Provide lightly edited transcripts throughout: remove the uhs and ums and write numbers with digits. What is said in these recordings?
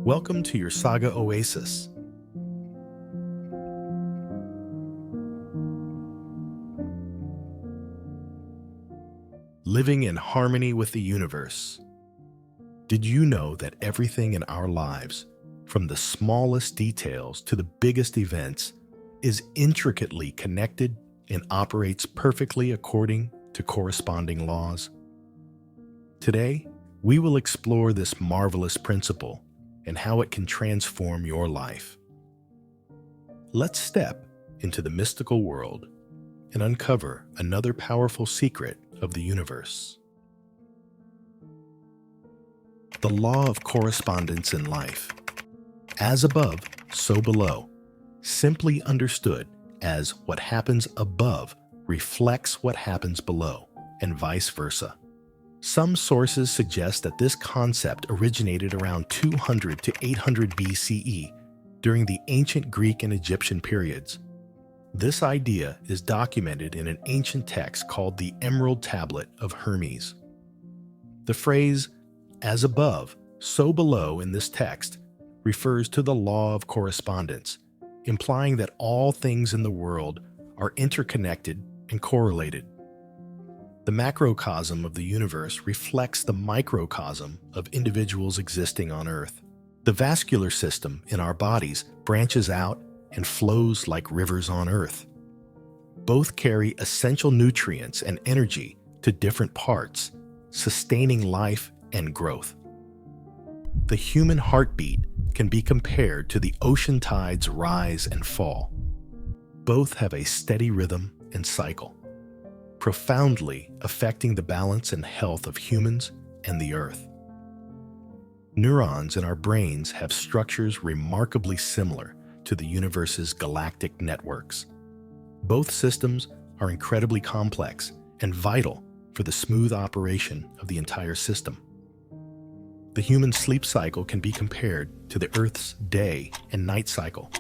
Welcome to your Saga Oasis. Living in harmony with the universe. Did you know that everything in our lives, from the smallest details to the biggest events, is intricately connected and operates perfectly according to corresponding laws? Today, we will explore this marvelous principle and how it can transform your life. Let's step into the mystical world and uncover another powerful secret of the universe. The law of correspondence in life. As above, so below. Simply understood as what happens above reflects what happens below, and vice versa. Some sources suggest that this concept originated around 200 to 800 BCE during the ancient Greek and Egyptian periods. This idea is documented in an ancient text called the Emerald Tablet of Hermes. The phrase, as above, so below in this text, refers to the law of correspondence, implying that all things in the world are interconnected and correlated. The macrocosm of the universe reflects the microcosm of individuals existing on Earth. The vascular system in our bodies branches out and flows like rivers on Earth. Both carry essential nutrients and energy to different parts, sustaining life and growth. The human heartbeat can be compared to the ocean tide's rise and fall. Both have a steady rhythm and cycle, profoundly affecting the balance and health of humans and the Earth. Neurons in our brains have structures remarkably similar to the universe's galactic networks. Both systems are incredibly complex and vital for the smooth operation of the entire system. The human sleep cycle can be compared to the Earth's day and night cycle.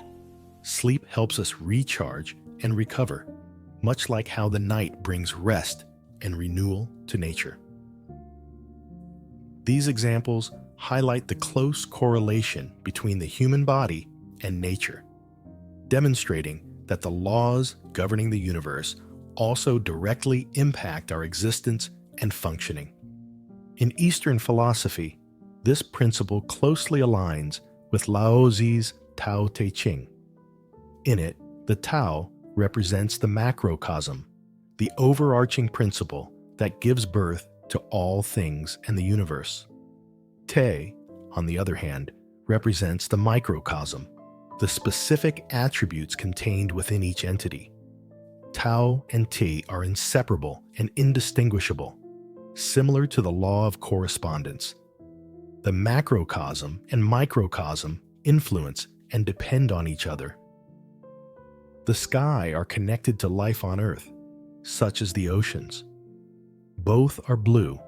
Sleep helps us recharge and recover, much like how the night brings rest and renewal to nature. These examples highlight the close correlation between the human body and nature, demonstrating that the laws governing the universe also directly impact our existence and functioning. In Eastern philosophy, this principle closely aligns with Lao Tzu's Tao Te Ching. In it, the Tao represents the macrocosm, the overarching principle that gives birth to all things in the universe. Te, on the other hand, represents the microcosm, the specific attributes contained within each entity. Tao and Te are inseparable and indistinguishable, similar to the law of correspondence. The macrocosm and microcosm influence and depend on each other. The sky are connected to life on Earth, such as the oceans. Both are blue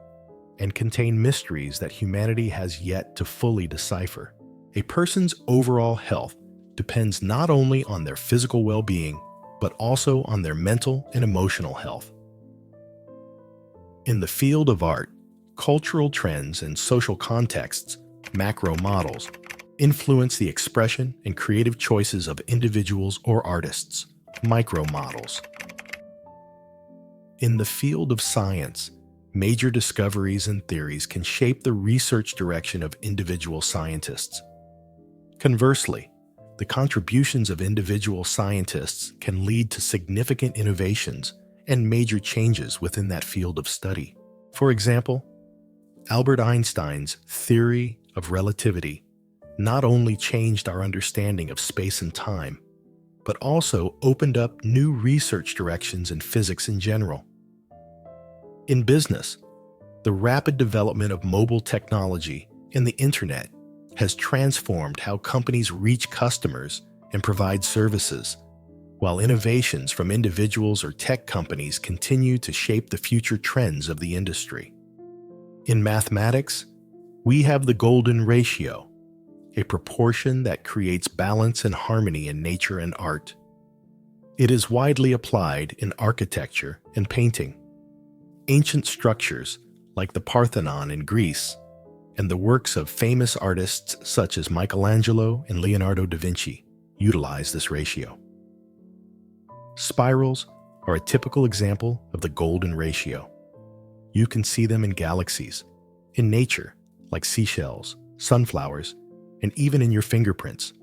and contain mysteries that humanity has yet to fully decipher. A person's overall health depends not only on their physical well-being, but also on their mental and emotional health. In the field of art, cultural trends and social contexts, macro models, influence the expression and creative choices of individuals or artists, micro models. In the field of science, major discoveries and theories can shape the research direction of individual scientists. Conversely, the contributions of individual scientists can lead to significant innovations and major changes within that field of study. For example, Albert Einstein's theory of relativity not only changed our understanding of space and time, but also opened up new research directions in physics in general. In business, the rapid development of mobile technology and the internet has transformed how companies reach customers and provide services, while innovations from individuals or tech companies continue to shape the future trends of the industry. In mathematics, we have the golden ratio, a proportion that creates balance and harmony in nature and art. It is widely applied in architecture and painting. Ancient structures, like the Parthenon in Greece and the works of famous artists such as Michelangelo and Leonardo da Vinci utilize this ratio. Spirals are a typical example of the golden ratio. You can see them in galaxies, in nature, like seashells, sunflowers, and even in your fingerprints.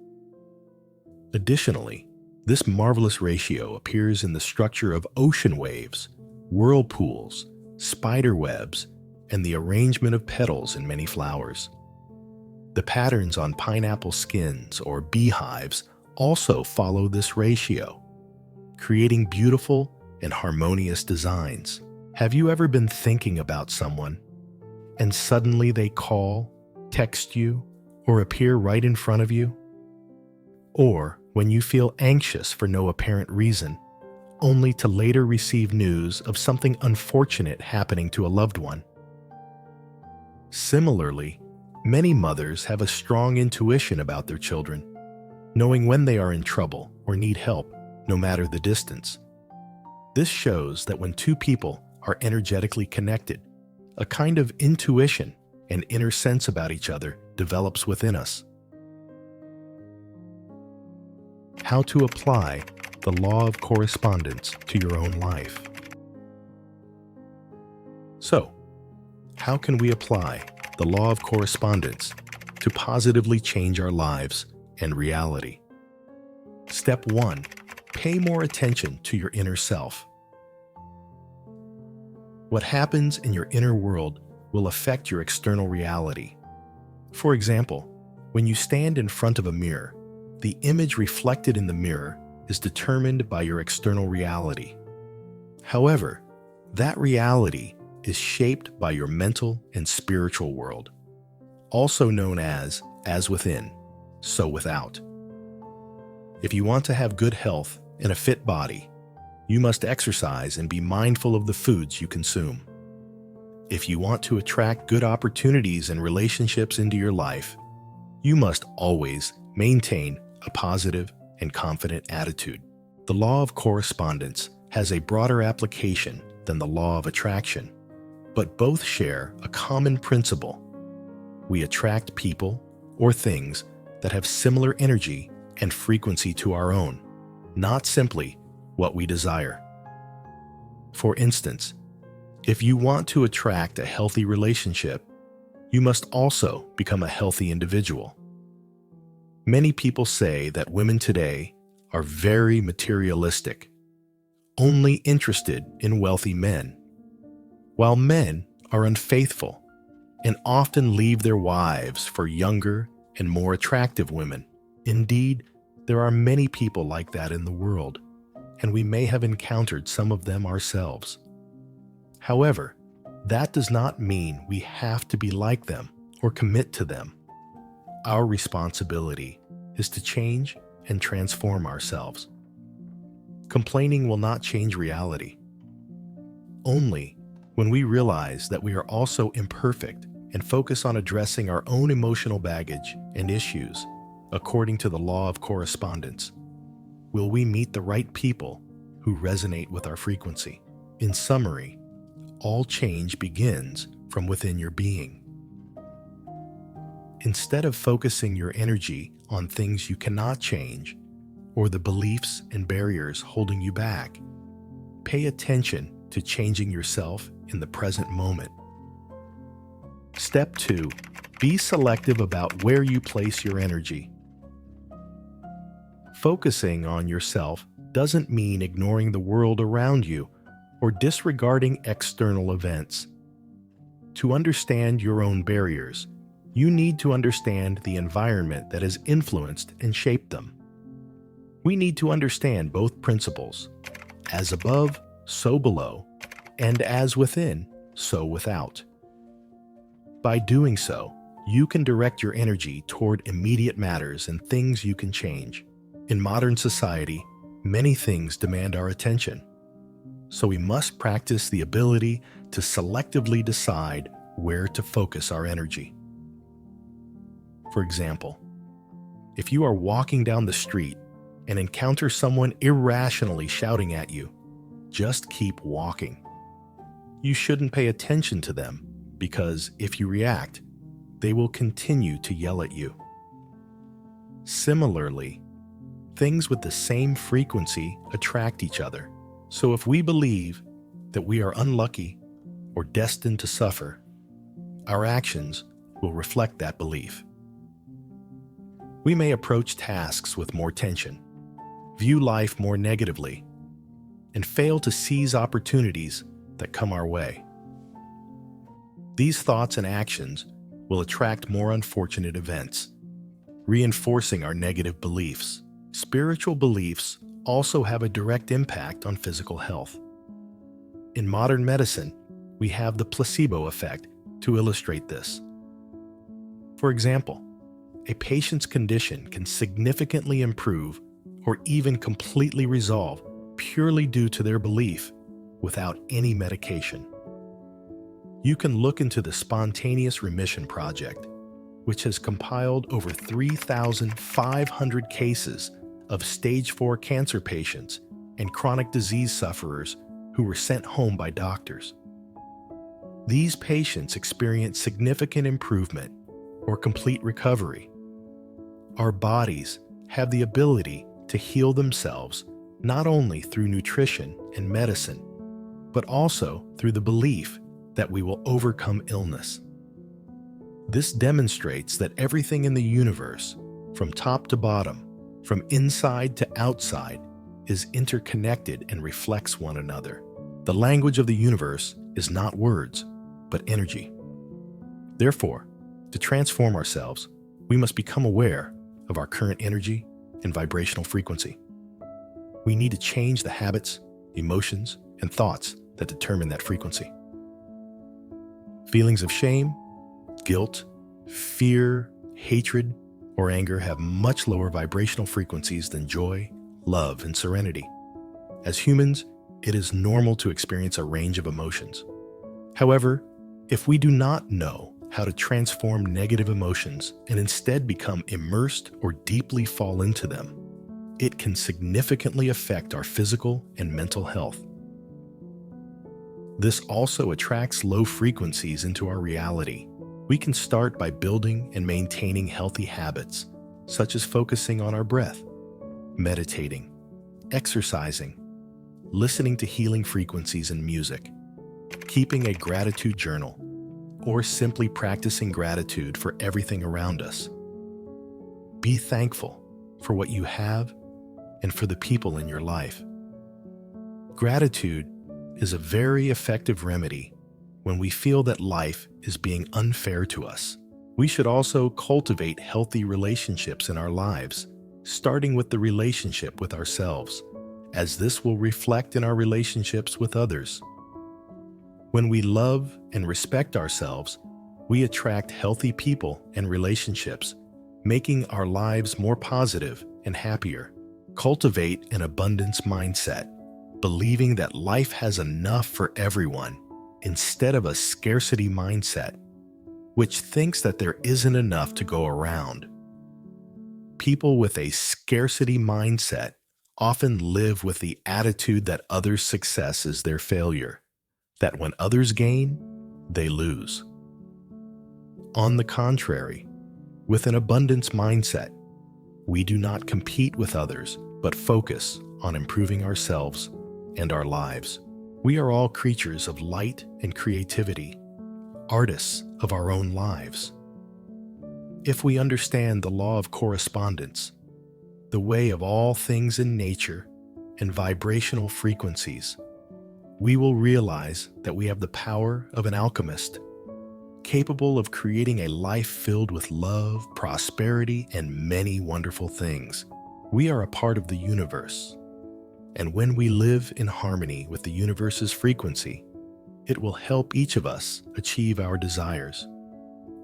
Additionally, this marvelous ratio appears in the structure of ocean waves, whirlpools, spider webs, and the arrangement of petals in many flowers. The patterns on pineapple skins or beehives also follow this ratio, creating beautiful and harmonious designs. Have you ever been thinking about someone and suddenly they call, text you, or appear right in front of you? Or when you feel anxious for no apparent reason, only to later receive news of something unfortunate happening to a loved one? Similarly, many mothers have a strong intuition about their children, knowing when they are in trouble or need help, no matter the distance. This shows that when two people are energetically connected, a kind of intuition and inner sense about each other develops within us. How to apply the law of correspondence to your own life. So, how can we apply the law of correspondence to positively change our lives and reality? Step 1. Pay more attention to your inner self. What happens in your inner world will affect your external reality. For example, when you stand in front of a mirror, the image reflected in the mirror is determined by your external reality. However, that reality is shaped by your mental and spiritual world, also known as within, so without. If you want to have good health and a fit body, you must exercise and be mindful of the foods you consume. If you want to attract good opportunities and relationships into your life, you must always maintain a positive and confident attitude. The law of correspondence has a broader application than the law of attraction, but both share a common principle. We attract people or things that have similar energy and frequency to our own, not simply what we desire. For instance, if you want to attract a healthy relationship, you must also become a healthy individual. Many people say that women today are very materialistic, only interested in wealthy men, while men are unfaithful and often leave their wives for younger and more attractive women. Indeed, there are many people like that in the world, and we may have encountered some of them ourselves. However, that does not mean we have to be like them or commit to them. Our responsibility is to change and transform ourselves. Complaining will not change reality. Only when we realize that we are also imperfect and focus on addressing our own emotional baggage and issues according to the law of correspondence will we meet the right people who resonate with our frequency. In summary, all change begins from within your being. Instead of focusing your energy on things you cannot change or the beliefs and barriers holding you back, pay attention to changing yourself in the present moment. Step 2. Be selective about where you place your energy. Focusing on yourself doesn't mean ignoring the world around you or disregarding external events. To understand your own barriers, you need to understand the environment that has influenced and shaped them. We need to understand both principles, as above, so below, and as within, so without. By doing so, you can direct your energy toward immediate matters and things you can change. In modern society, many things demand our attention, so we must practice the ability to selectively decide where to focus our energy. For example, if you are walking down the street and encounter someone irrationally shouting at you, just keep walking. You shouldn't pay attention to them because if you react, they will continue to yell at you. Similarly, things with the same frequency attract each other. So if we believe that we are unlucky or destined to suffer, our actions will reflect that belief. We may approach tasks with more tension, view life more negatively, and fail to seize opportunities that come our way. These thoughts and actions will attract more unfortunate events, reinforcing our negative beliefs. Spiritual beliefs also have a direct impact on physical health. In modern medicine, we have the placebo effect to illustrate this. For example, a patient's condition can significantly improve or even completely resolve purely due to their belief without any medication. You can look into the Spontaneous Remission Project, which has compiled over 3,500 cases of stage 4 cancer patients and chronic disease sufferers who were sent home by doctors. These patients experience significant improvement or complete recovery. Our bodies have the ability to heal themselves not only through nutrition and medicine, but also through the belief that we will overcome illness. This demonstrates that everything in the universe, from top to bottom, from inside to outside, is interconnected and reflects one another. The language of the universe is not words, but energy. Therefore, to transform ourselves, we must become aware of our current energy and vibrational frequency. We need to change the habits, emotions, and thoughts that determine that frequency. Feelings of shame, guilt, fear, hatred, or anger have much lower vibrational frequencies than joy, love, and serenity. As humans, it is normal to experience a range of emotions. However, if we do not know how to transform negative emotions and instead become immersed or deeply fall into them, it can significantly affect our physical and mental health. This also attracts low frequencies into our reality. We can start by building and maintaining healthy habits, such as focusing on our breath, meditating, exercising, listening to healing frequencies and music, keeping a gratitude journal, or simply practicing gratitude for everything around us. Be thankful for what you have and for the people in your life. Gratitude is a very effective remedy when we feel that life is being unfair to us. We should also cultivate healthy relationships in our lives, starting with the relationship with ourselves, as this will reflect in our relationships with others. When we love and respect ourselves, we attract healthy people and relationships, making our lives more positive and happier. Cultivate an abundance mindset, believing that life has enough for everyone, instead of a scarcity mindset, which thinks that there isn't enough to go around. People with a scarcity mindset often live with the attitude that others' success is their failure, that when others gain, they lose. On the contrary, with an abundance mindset, we do not compete with others, but focus on improving ourselves and our lives. We are all creatures of light and creativity, artists of our own lives. If we understand the law of correspondence, the way of all things in nature, and vibrational frequencies, we will realize that we have the power of an alchemist, capable of creating a life filled with love, prosperity, and many wonderful things. We are a part of the universe, and when we live in harmony with the universe's frequency, it will help each of us achieve our desires.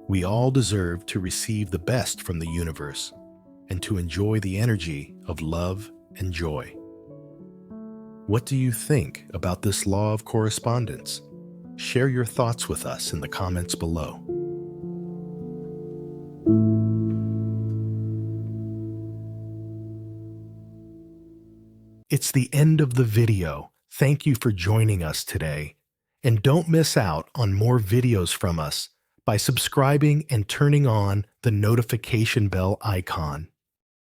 We all deserve to receive the best from the universe and to enjoy the energy of love and joy. What do you think about this law of correspondence? Share your thoughts with us in the comments below. It's the end of the video. Thank you for joining us today. And don't miss out on more videos from us by subscribing and turning on the notification bell icon.